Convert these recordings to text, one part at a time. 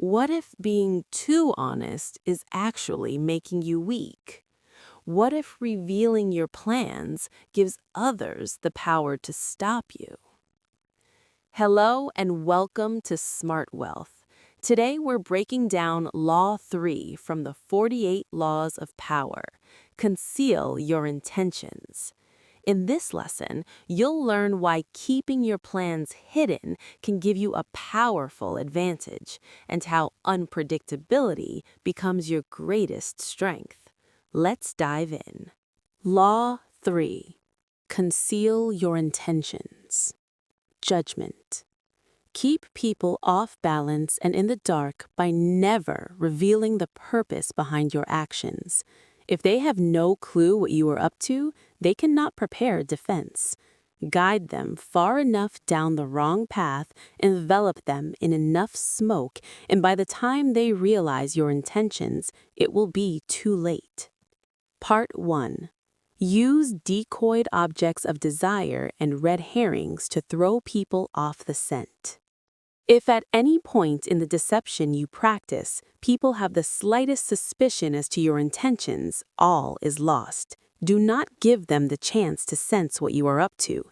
What if being too honest is actually making you weak? What if revealing your plans gives others the power to stop you? Hello and welcome to Smart Wealth. Today we're breaking down Law 3 from the 48 Laws of Power. Conceal your intentions. In this lesson, you'll learn why keeping your plans hidden can give you a powerful advantage and how unpredictability becomes your greatest strength. Let's dive in. Law 3. Conceal your intentions. Judgment. Keep people off balance and in the dark by never revealing the purpose behind your actions. If they have no clue what you are up to, they cannot prepare a defense. Guide them far enough down the wrong path, envelop them in enough smoke, and by the time they realize your intentions, it will be too late. Part 1. Use decoyed objects of desire and red herrings to throw people off the scent. If at any point in the deception you practice, people have the slightest suspicion as to your intentions, all is lost. Do not give them the chance to sense what you are up to.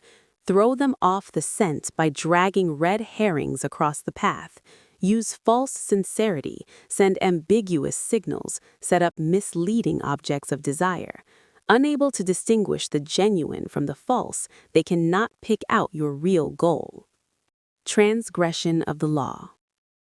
Throw them off the scent by dragging red herrings across the path. Use false sincerity, send ambiguous signals, set up misleading objects of desire. Unable to distinguish the genuine from the false, they cannot pick out your real goal. Transgression of the law.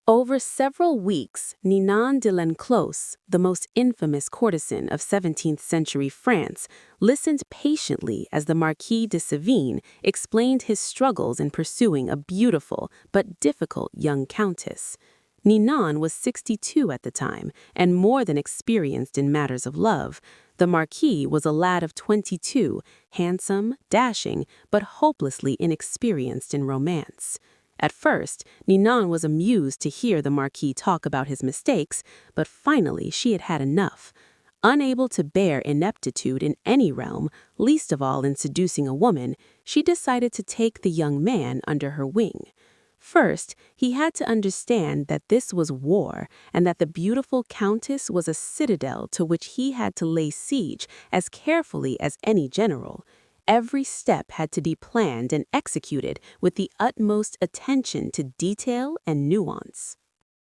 Over several weeks, Ninon de l'Enclos, the most infamous courtesan of 17th century France, listened patiently as the Marquis de Sévigné explained his struggles in pursuing a beautiful but difficult young countess. Ninon was 62 at the time and more than experienced in matters of love. The Marquis was a lad of 22, handsome, dashing, but hopelessly inexperienced in romance. At first, Ninon was amused to hear the Marquis talk about his mistakes, but finally she had had enough. Unable to bear ineptitude in any realm, least of all in seducing a woman, she decided to take the young man under her wing. First, he had to understand that this was war and that the beautiful countess was a citadel to which he had to lay siege as carefully as any general. Every step had to be planned and executed with the utmost attention to detail and nuance.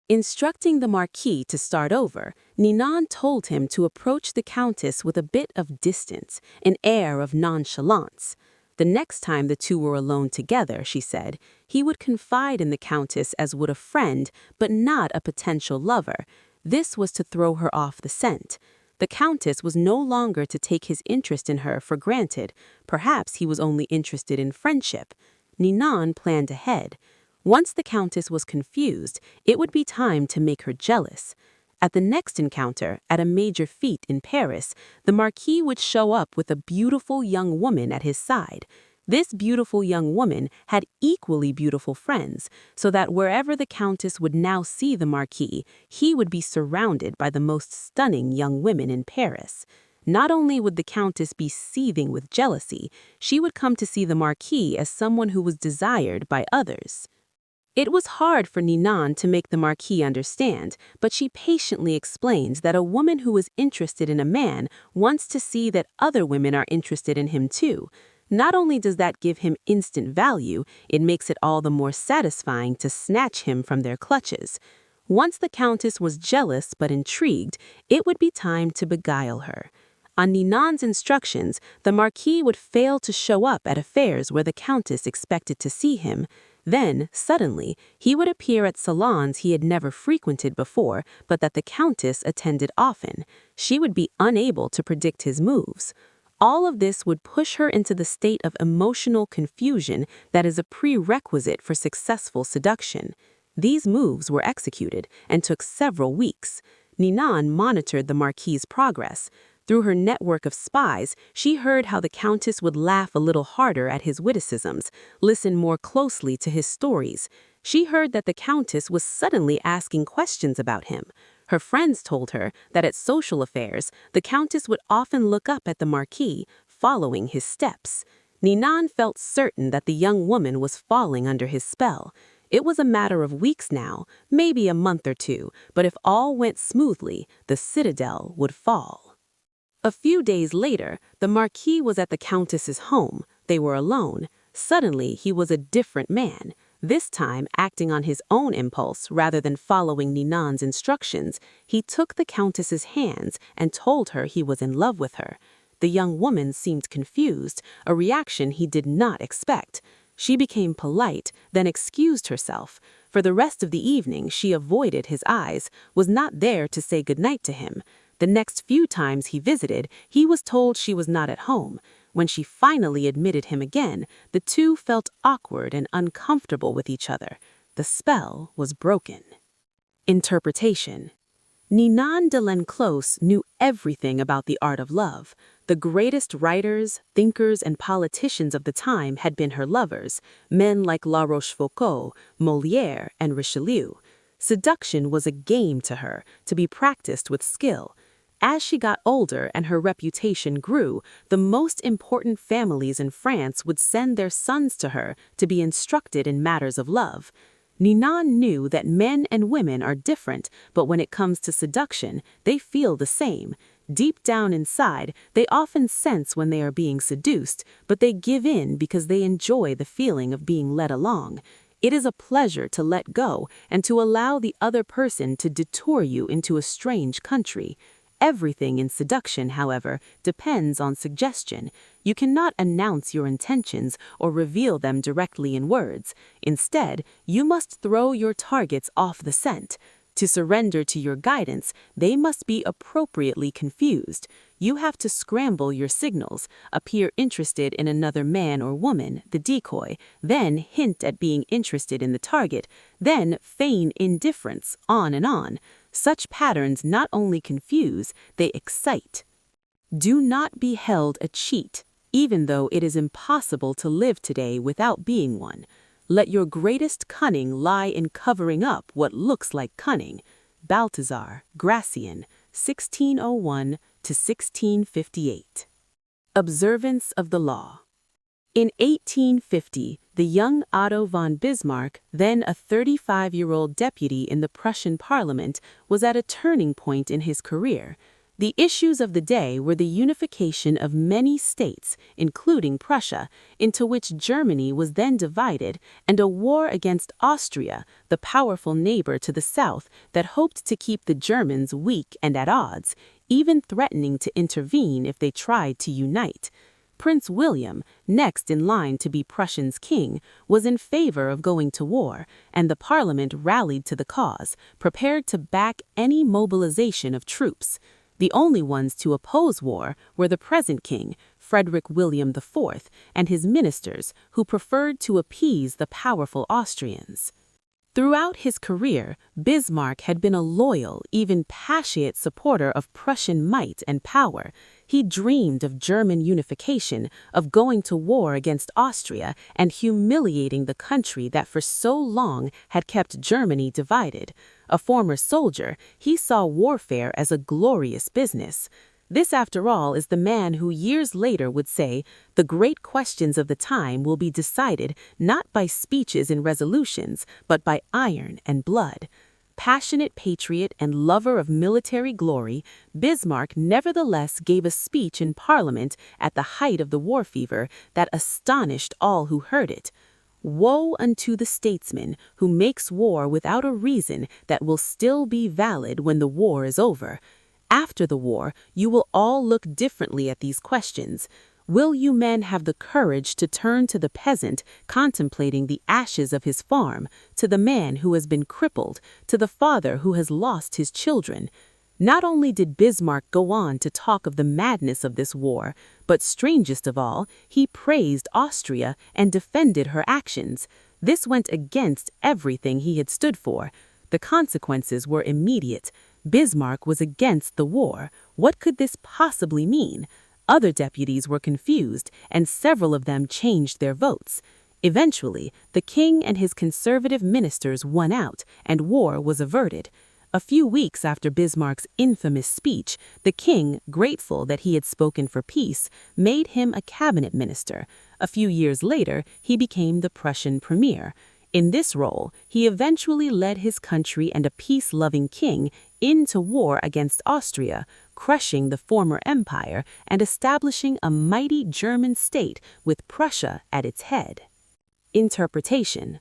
Instructing the Marquis to start over, Ninon told him to approach the Countess with a bit of distance, an air of nonchalance. The next time the two were alone together, she said, he would confide in the Countess as would a friend, but not a potential lover. This was to throw her off the scent. The Countess was no longer to take his interest in her for granted. Perhaps he was only interested in friendship. Ninon planned ahead. Once the Countess was confused, it would be time to make her jealous. At the next encounter, at a major fete in Paris, the Marquis would show up with a beautiful young woman at his side. This beautiful young woman had equally beautiful friends, so that wherever the Countess would now see the Marquis, he would be surrounded by the most stunning young women in Paris. Not only would the Countess be seething with jealousy, she would come to see the Marquis as someone who was desired by others. It was hard for Ninon to make the Marquis understand, but she patiently explained that a woman who is interested in a man wants to see that other women are interested in him too. Not only does that give him instant value, it makes it all the more satisfying to snatch him from their clutches. Once the Countess was jealous but intrigued, it would be time to beguile her. On Ninon's instructions, the Marquis would fail to show up at affairs where the Countess expected to see him. Then, suddenly, he would appear at salons he had never frequented before, but that the Countess attended often. She would be unable to predict his moves. All of this would push her into the state of emotional confusion that is a prerequisite for successful seduction. These moves were executed and took several weeks. Ninon monitored the Marquis's progress. Through her network of spies, she heard how the Countess would laugh a little harder at his witticisms, listen more closely to his stories. She heard that the Countess was suddenly asking questions about him. Her friends told her that at social affairs, the Countess would often look up at the Marquis, following his steps. Ninon felt certain that the young woman was falling under his spell. It was a matter of weeks now, maybe a month or two, but if all went smoothly, the citadel would fall. A few days later, the Marquis was at the Countess's home. They were alone. Suddenly, he was a different man. This time, acting on his own impulse rather than following Ninan's instructions, he took the Countess's hands and told her he was in love with her. The young woman seemed confused, a reaction he did not expect. She became polite, then excused herself. For the rest of the evening, she avoided his eyes, was not there to say goodnight to him. The next few times he visited, he was told she was not at home. When she finally admitted him again, the two felt awkward and uncomfortable with each other. The spell was broken. Interpretation. Ninan de L'Enclos knew everything about the art of love. The greatest writers, thinkers, and politicians of the time had been her lovers, men like La Rochefoucauld, Molière, and Richelieu. Seduction was a game to her, to be practiced with skill. As she got older and her reputation grew, the most important families in France would send their sons to her to be instructed in matters of love. Ninan knew that men and women are different, but when it comes to seduction, they feel the same. Deep down inside, they often sense when they are being seduced, but they give in because they enjoy the feeling of being led along. It is a pleasure to let go and to allow the other person to detour you into a strange country. Everything in seduction, however, depends on suggestion. You cannot announce your intentions or reveal them directly in words. Instead, you must throw your targets off the scent. To surrender to your guidance, they must be appropriately confused. You have to scramble your signals, appear interested in another man or woman, the decoy, then hint at being interested in the target, then feign indifference, on and on. Such patterns not only confuse, they excite. Do not be held a cheat, even though it is impossible to live today without being one. Let your greatest cunning lie in covering up what looks like cunning. Balthazar, Gracian, 1601 to 1658. Observance of the law. In 1850, the young Otto von Bismarck, then a 35-year-old deputy in the Prussian parliament, was at a turning point in his career. The issues of the day were the unification of many states, including Prussia, into which Germany was then divided, and a war against Austria, the powerful neighbor to the south that hoped to keep the Germans weak and at odds, even threatening to intervene if they tried to unite. Prince William, next in line to be Prussia's king, was in favor of going to war, and the parliament rallied to the cause, prepared to back any mobilization of troops. The only ones to oppose war were the present king, Frederick William IV, and his ministers, who preferred to appease the powerful Austrians. Throughout his career, Bismarck had been a loyal, even passionate supporter of Prussian might and power. He dreamed of German unification, of going to war against Austria and humiliating the country that for so long had kept Germany divided. A former soldier, he saw warfare as a glorious business. This, after all, is the man who years later would say, "The great questions of the time will be decided not by speeches and resolutions, but by iron and blood." Passionate patriot and lover of military glory, Bismarck nevertheless gave a speech in Parliament at the height of the war fever that astonished all who heard it. "Woe unto the statesman who makes war without a reason that will still be valid when the war is over. After the war, you will all look differently at these questions. Will you men have the courage to turn to the peasant contemplating the ashes of his farm, to the man who has been crippled, to the father who has lost his children?" Not only did Bismarck go on to talk of the madness of this war, but strangest of all, he praised Austria and defended her actions. This went against everything he had stood for. The consequences were immediate. Bismarck was against the war. What could this possibly mean? Other deputies were confused, and several of them changed their votes. Eventually, the king and his conservative ministers won out, and war was averted. A few weeks after Bismarck's infamous speech, the king, grateful that he had spoken for peace, made him a cabinet minister. A few years later, he became the Prussian premier. In this role, he eventually led his country and a peace-loving king into war against Austria, crushing the former empire and establishing a mighty German state with Prussia at its head. Interpretation.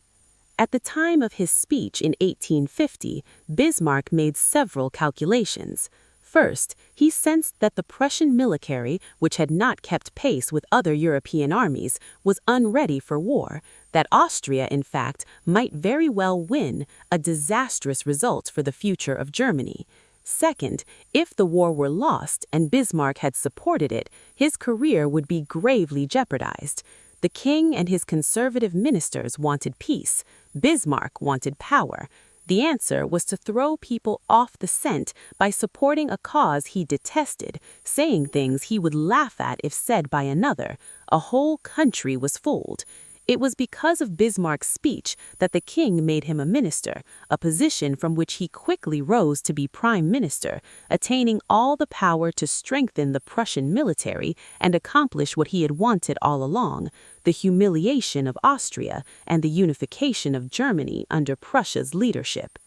At the time of his speech in 1850, Bismarck made several calculations. First, he sensed that the Prussian military, which had not kept pace with other European armies, was unready for war, that Austria, in fact, might very well win, a disastrous result for the future of Germany. Second, if the war were lost and Bismarck had supported it, his career would be gravely jeopardized. The king and his conservative ministers wanted peace. Bismarck wanted power. The answer was to throw people off the scent by supporting a cause he detested, saying things he would laugh at if said by another. A whole country was fooled. It was because of Bismarck's speech that the king made him a minister, a position from which he quickly rose to be prime minister, attaining all the power to strengthen the Prussian military and accomplish what he had wanted all along, the humiliation of Austria and the unification of Germany under Prussia's leadership.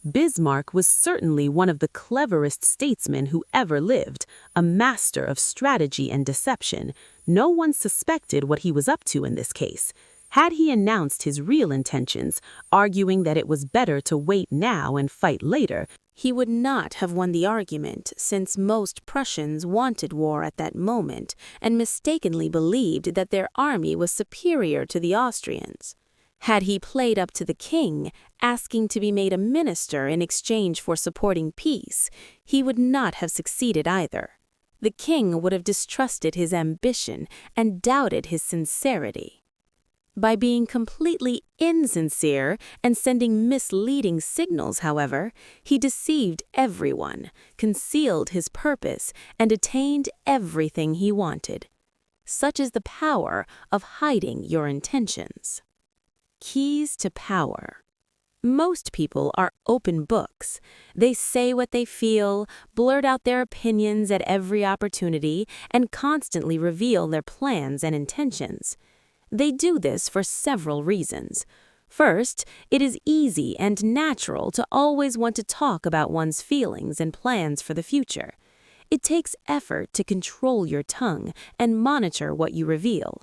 Bismarck was certainly one of the cleverest statesmen who ever lived, a master of strategy and deception. No one suspected what he was up to in this case. Had he announced his real intentions, arguing that it was better to wait now and fight later, he would not have won the argument, since most Prussians wanted war at that moment and mistakenly believed that their army was superior to the Austrians. Had he played up to the king, asking to be made a minister in exchange for supporting peace, he would not have succeeded either. The king would have distrusted his ambition and doubted his sincerity. By being completely insincere and sending misleading signals, however, he deceived everyone, concealed his purpose, and attained everything he wanted. Such is the power of hiding your intentions. Keys to power. Most people are open books. They say what they feel, blurt out their opinions at every opportunity, and constantly reveal their plans and intentions. They do this for several reasons. First, it is easy and natural to always want to talk about one's feelings and plans for the future. It takes effort to control your tongue and monitor what you reveal.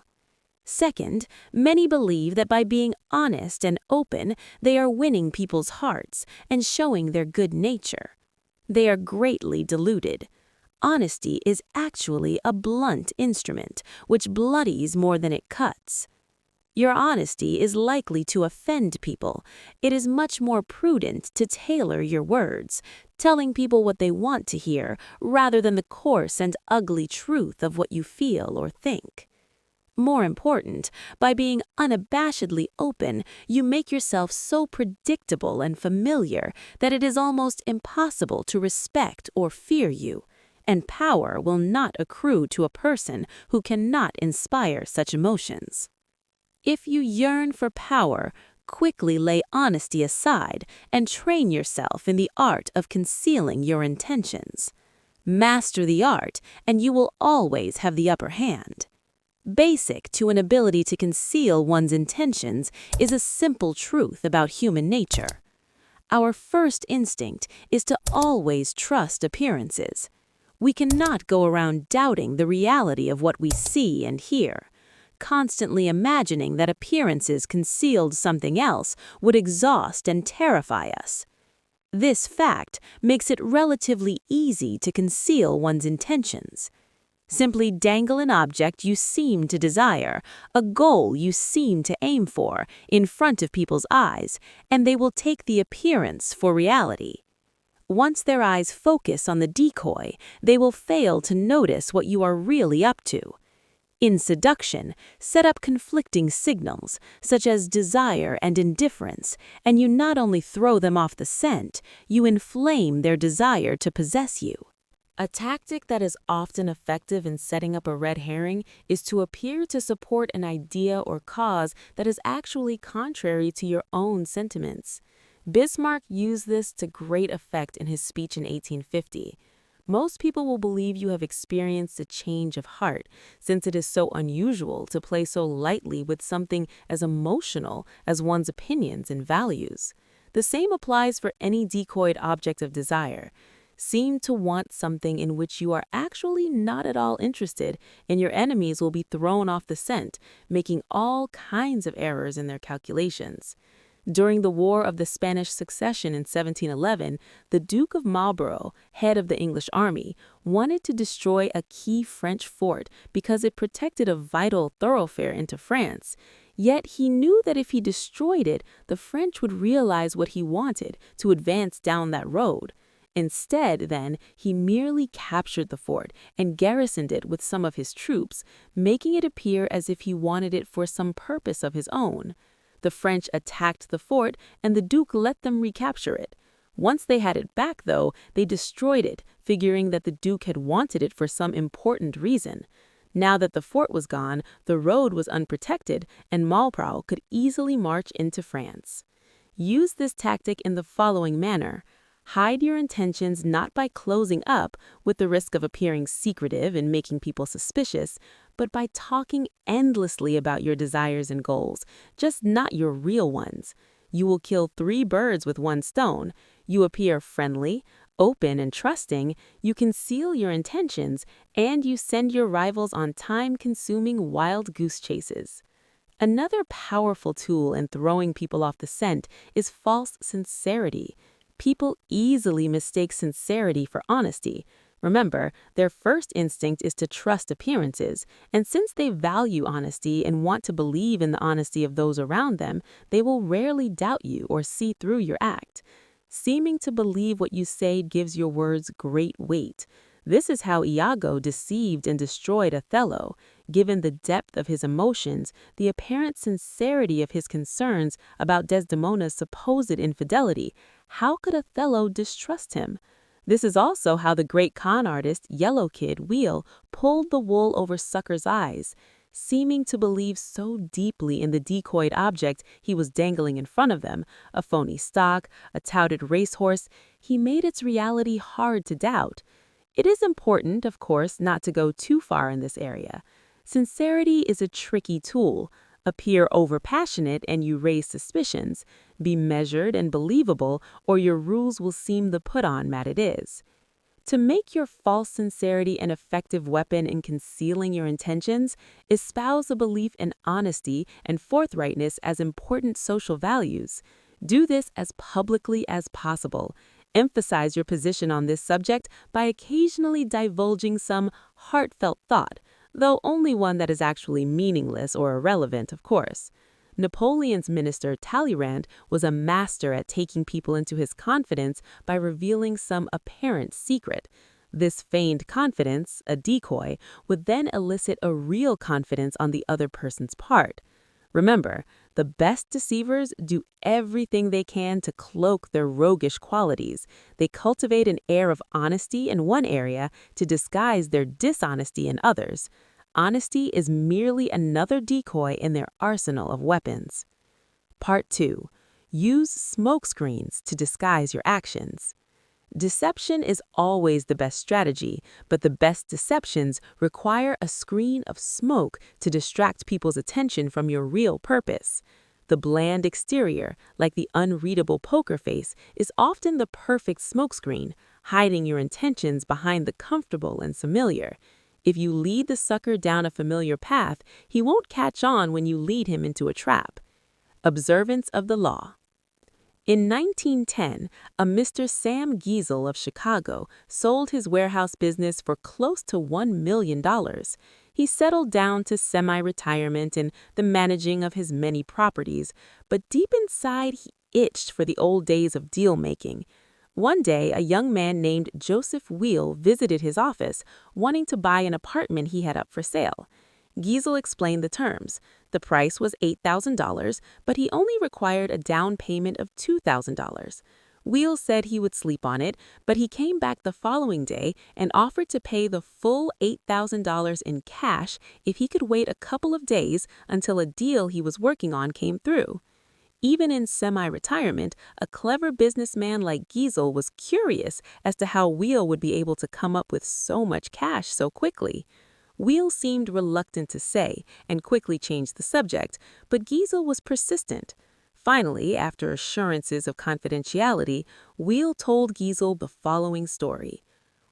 Second, many believe that by being honest and open, they are winning people's hearts and showing their good nature. They are greatly deluded. Honesty is actually a blunt instrument, which bloodies more than it cuts. Your honesty is likely to offend people. It is much more prudent to tailor your words, telling people what they want to hear, rather than the coarse and ugly truth of what you feel or think. More important, by being unabashedly open, you make yourself so predictable and familiar that it is almost impossible to respect or fear you, and power will not accrue to a person who cannot inspire such emotions. If you yearn for power, quickly lay honesty aside and train yourself in the art of concealing your intentions. Master the art, and you will always have the upper hand. Basic to an ability to conceal one's intentions is a simple truth about human nature. Our first instinct is to always trust appearances. We cannot go around doubting the reality of what we see and hear. Constantly imagining that appearances concealed something else would exhaust and terrify us. This fact makes it relatively easy to conceal one's intentions. Simply dangle an object you seem to desire, a goal you seem to aim for, in front of people's eyes, and they will take the appearance for reality. Once their eyes focus on the decoy, they will fail to notice what you are really up to. In seduction, set up conflicting signals, such as desire and indifference, and you not only throw them off the scent, you inflame their desire to possess you. A tactic that is often effective in setting up a red herring is to appear to support an idea or cause that is actually contrary to your own sentiments. Bismarck used this to great effect in his speech in 1850. Most people will believe you have experienced a change of heart, since it is so unusual to play so lightly with something as emotional as one's opinions and values. The same applies for any decoyed object of desire. Seem to want something in which you are actually not at all interested, and your enemies will be thrown off the scent, making all kinds of errors in their calculations. During the War of the Spanish Succession in 1711, the Duke of Marlborough, head of the English army, wanted to destroy a key French fort because it protected a vital thoroughfare into France. Yet he knew that if he destroyed it, the French would realize what he wanted to advance down that road. Instead, then, he merely captured the fort and garrisoned it with some of his troops, making it appear as if he wanted it for some purpose of his own. The French attacked the fort, and the Duke let them recapture it. Once they had it back, though, they destroyed it, figuring that the Duke had wanted it for some important reason. Now that the fort was gone, the road was unprotected, and Marlborough could easily march into France. Use this tactic in the following manner. Hide your intentions not by closing up, with the risk of appearing secretive and making people suspicious, but by talking endlessly about your desires and goals, just not your real ones. You will kill 3 birds with 1 stone. You appear friendly, open, and trusting, you conceal your intentions, and you send your rivals on time-consuming wild goose chases. Another powerful tool in throwing people off the scent is false sincerity. People easily mistake sincerity for honesty. Remember, their first instinct is to trust appearances, and since they value honesty and want to believe in the honesty of those around them, they will rarely doubt you or see through your act. Seeming to believe what you say gives your words great weight. This is how Iago deceived and destroyed Othello. Given the depth of his emotions, the apparent sincerity of his concerns about Desdemona's supposed infidelity, how could Othello distrust him? This is also how the great con artist Yellow Kid Wheel pulled the wool over Sucker's eyes. Seeming to believe so deeply in the decoyed object he was dangling in front of them, a phony stock, a touted racehorse, he made its reality hard to doubt. It is important, of course, not to go too far in this area. Sincerity is a tricky tool. Appear overpassionate and you raise suspicions. Be measured and believable, or your rules will seem the put-on mat it is. To make your false sincerity an effective weapon in concealing your intentions, espouse a belief in honesty and forthrightness as important social values. Do this as publicly as possible. Emphasize your position on this subject by occasionally divulging some heartfelt thought, though only one that is actually meaningless or irrelevant, of course. Napoleon's minister Talleyrand was a master at taking people into his confidence by revealing some apparent secret. This feigned confidence, a decoy, would then elicit a real confidence on the other person's part. Remember, the best deceivers do everything they can to cloak their roguish qualities. They cultivate an air of honesty in one area to disguise their dishonesty in others. Honesty is merely another decoy in their arsenal of weapons. Part 2. Use smokescreens to disguise your actions. Deception is always the best strategy, but the best deceptions require a screen of smoke to distract people's attention from your real purpose. The bland exterior, like the unreadable poker face, is often the perfect smokescreen, hiding your intentions behind the comfortable and familiar. If you lead the sucker down a familiar path, he won't catch on when you lead him into a trap. Observance of the law. In 1910, a Mr. Sam Giesel of Chicago sold his warehouse business for close to $1 million. He settled down to semi-retirement and the managing of his many properties, but deep inside he itched for the old days of deal-making. One day, a young man named Joseph Wheel visited his office, wanting to buy an apartment he had up for sale. Giesel explained the terms. The price was $8,000, but he only required a down payment of $2,000. Wheel said he would sleep on it, but he came back the following day and offered to pay the full $8,000 in cash if he could wait a couple of days until a deal he was working on came through. Even in semi-retirement, a clever businessman like Giesel was curious as to how Weil would be able to come up with so much cash so quickly. Weil seemed reluctant to say and quickly changed the subject, but Giesel was persistent. Finally, after assurances of confidentiality, Weil told Giesel the following story.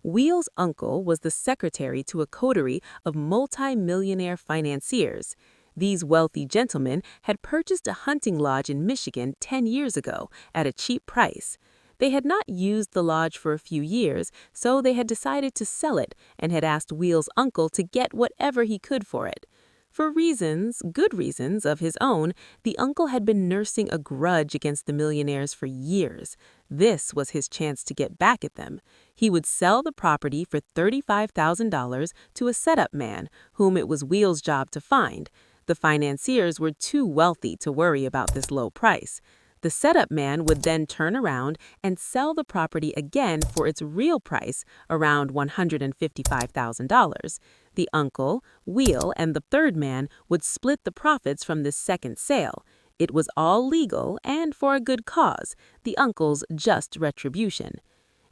Weil's uncle was the secretary to a coterie of multi-millionaire financiers. These wealthy gentlemen had purchased a hunting lodge in Michigan 10 years ago at a cheap price. They had not used the lodge for a few years, so they had decided to sell it and had asked Weil's uncle to get whatever he could for it. For reasons, good reasons, of his own, the uncle had been nursing a grudge against the millionaires for years. This was his chance to get back at them. He would sell the property for $35,000 to a setup man, whom it was Weil's job to find. The financiers were too wealthy to worry about this low price. The setup man would then turn around and sell the property again for its real price, around $155,000. The uncle, Weil, and the third man would split the profits from this second sale. It was all legal and for a good cause, the uncle's just retribution.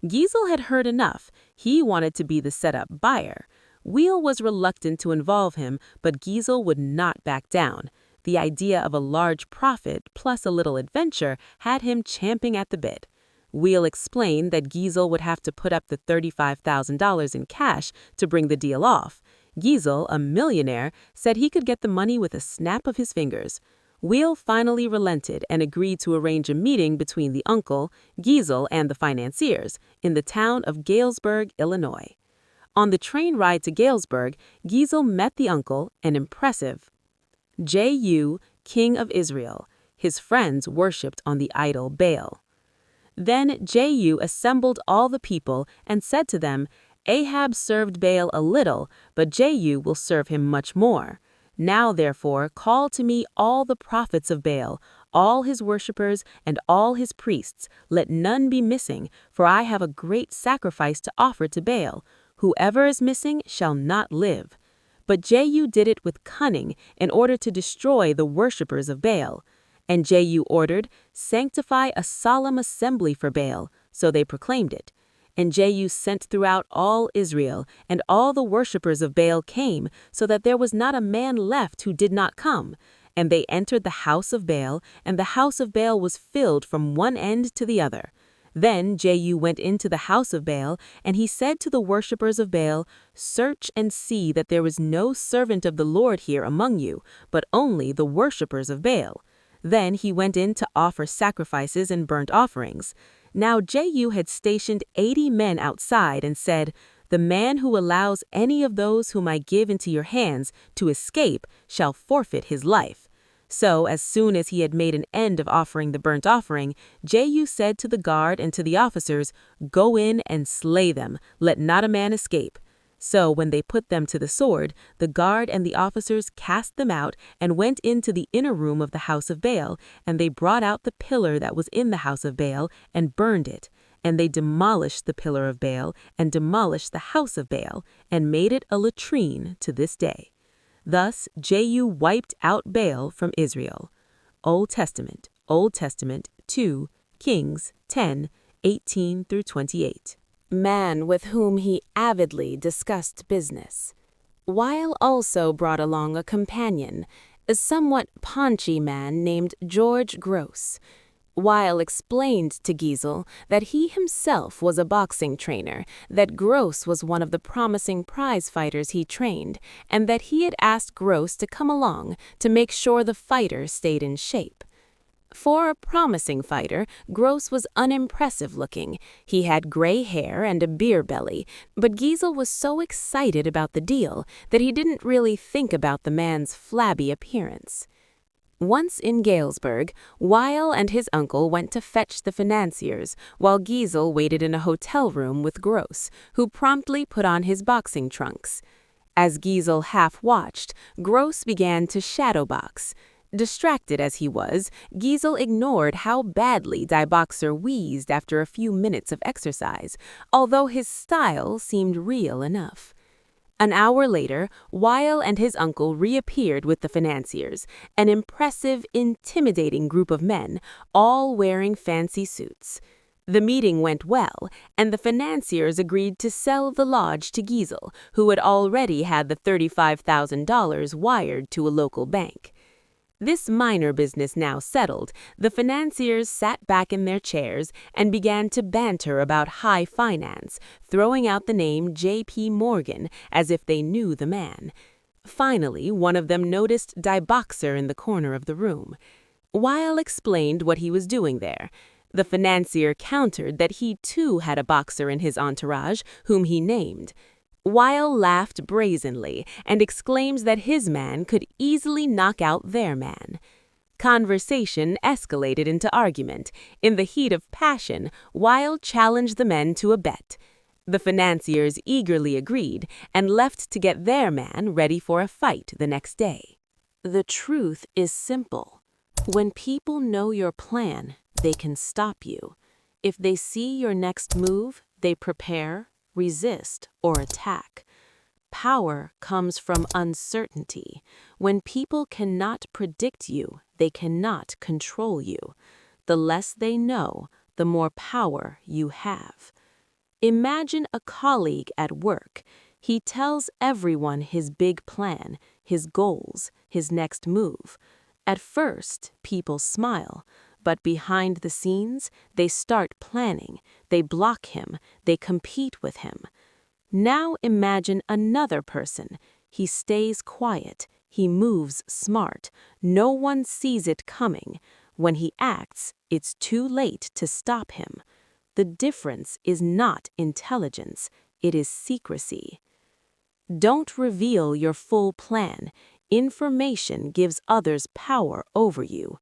Giesel had heard enough. He wanted to be the setup buyer. Weil was reluctant to involve him, but Giesel would not back down. The idea of a large profit plus a little adventure had him champing at the bit. Weil explained that Giesel would have to put up the $35,000 in cash to bring the deal off. Giesel, a millionaire, said he could get the money with a snap of his fingers. Weil finally relented and agreed to arrange a meeting between the uncle, Giesel, and the financiers in the town of Galesburg, Illinois. On the train ride to Galesburg, Giesel met the uncle, an impressive J.U., king of Israel. His friends worshipped on the idol Baal. Then J.U. assembled all the people and said to them, Ahab served Baal a little, but J.U. will serve him much more. Now, therefore, call to me all the prophets of Baal, all his worshippers, and all his priests. Let none be missing, for I have a great sacrifice to offer to Baal. Whoever is missing shall not live. But Jehu did it with cunning in order to destroy the worshippers of Baal. And Jehu ordered, Sanctify a solemn assembly for Baal. So they proclaimed it. And Jehu sent throughout all Israel, and all the worshippers of Baal came, so that there was not a man left who did not come. And they entered the house of Baal, and the house of Baal was filled from one end to the other. Then Jehu went into the house of Baal, and he said to the worshippers of Baal, Search and see that there is no servant of the Lord here among you, but only the worshippers of Baal. Then he went in to offer sacrifices and burnt offerings. Now Jehu had stationed 80 men outside and said, The man who allows any of those whom I give into your hands to escape shall forfeit his life. So, as soon as he had made an end of offering the burnt offering, Jehu said to the guard and to the officers, Go in and slay them, let not a man escape. So, when they put them to the sword, the guard and the officers cast them out and went into the inner room of the house of Baal, and they brought out the pillar that was in the house of Baal and burned it. And they demolished the pillar of Baal and demolished the house of Baal and made it a latrine to this day. Thus, Jehu wiped out Baal from Israel. Old Testament 2 Kings 10:18-28. Man with whom he avidly discussed business. Weil also brought along a companion, a somewhat paunchy man named George Gross. Weil explained to Giesel that he himself was a boxing trainer, that Gross was one of the promising prize fighters he trained, and that he had asked Gross to come along to make sure the fighter stayed in shape. For a promising fighter, Gross was unimpressive looking. He had gray hair and a beer belly, but Giesel was so excited about the deal that he didn't really think about the man's flabby appearance. Once in Galesburg, Weil and his uncle went to fetch the financiers, while Giesel waited in a hotel room with Gross, who promptly put on his boxing trunks. As Giesel half-watched, Gross began to shadow box. Distracted as he was, Giesel ignored how badly Die Boxer wheezed after a few minutes of exercise, although his style seemed real enough. An hour later, Weil and his uncle reappeared with the financiers, an impressive, intimidating group of men, all wearing fancy suits. The meeting went well, and the financiers agreed to sell the lodge to Giesel, who had already had the $35,000 wired to a local bank. This minor business now settled, the financiers sat back in their chairs and began to banter about high finance, throwing out the name J.P. Morgan as if they knew the man. Finally, one of them noticed Die Boxer in the corner of the room. Weil explained what he was doing there. The financier countered that he too had a boxer in his entourage, whom he named. Weil laughed brazenly and exclaims that his man could easily knock out their man. Conversation escalated into argument. In the heat of passion, Weil challenged the men to a bet. The financiers eagerly agreed and left to get their man ready for a fight the next day. The truth is simple. When people know your plan, they can stop you. If they see your next move, they prepare, resist, or attack. Power comes from uncertainty. When people cannot predict you, they cannot control you. The less they know, the more power you have. Imagine a colleague at work. He tells everyone his big plan, his goals, his next move. At first, people smile, but behind the scenes, they start planning, they block him, they compete with him. Now imagine another person. He stays quiet, he moves smart, no one sees it coming. When he acts, it's too late to stop him. The difference is not intelligence, it is secrecy. Don't reveal your full plan. Information gives others power over you.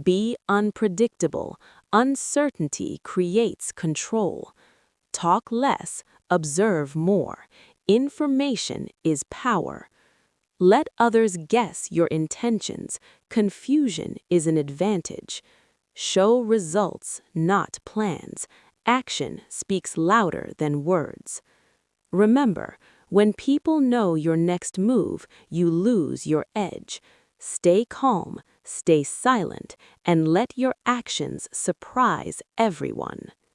Be unpredictable. Uncertainty creates control. Talk less, observe more. Information is power. Let others guess your intentions. Confusion is an advantage. Show results, not plans. Action speaks louder than words. Remember, when people know your next move, you lose your edge. Stay calm, stay silent, and let your actions surprise everyone.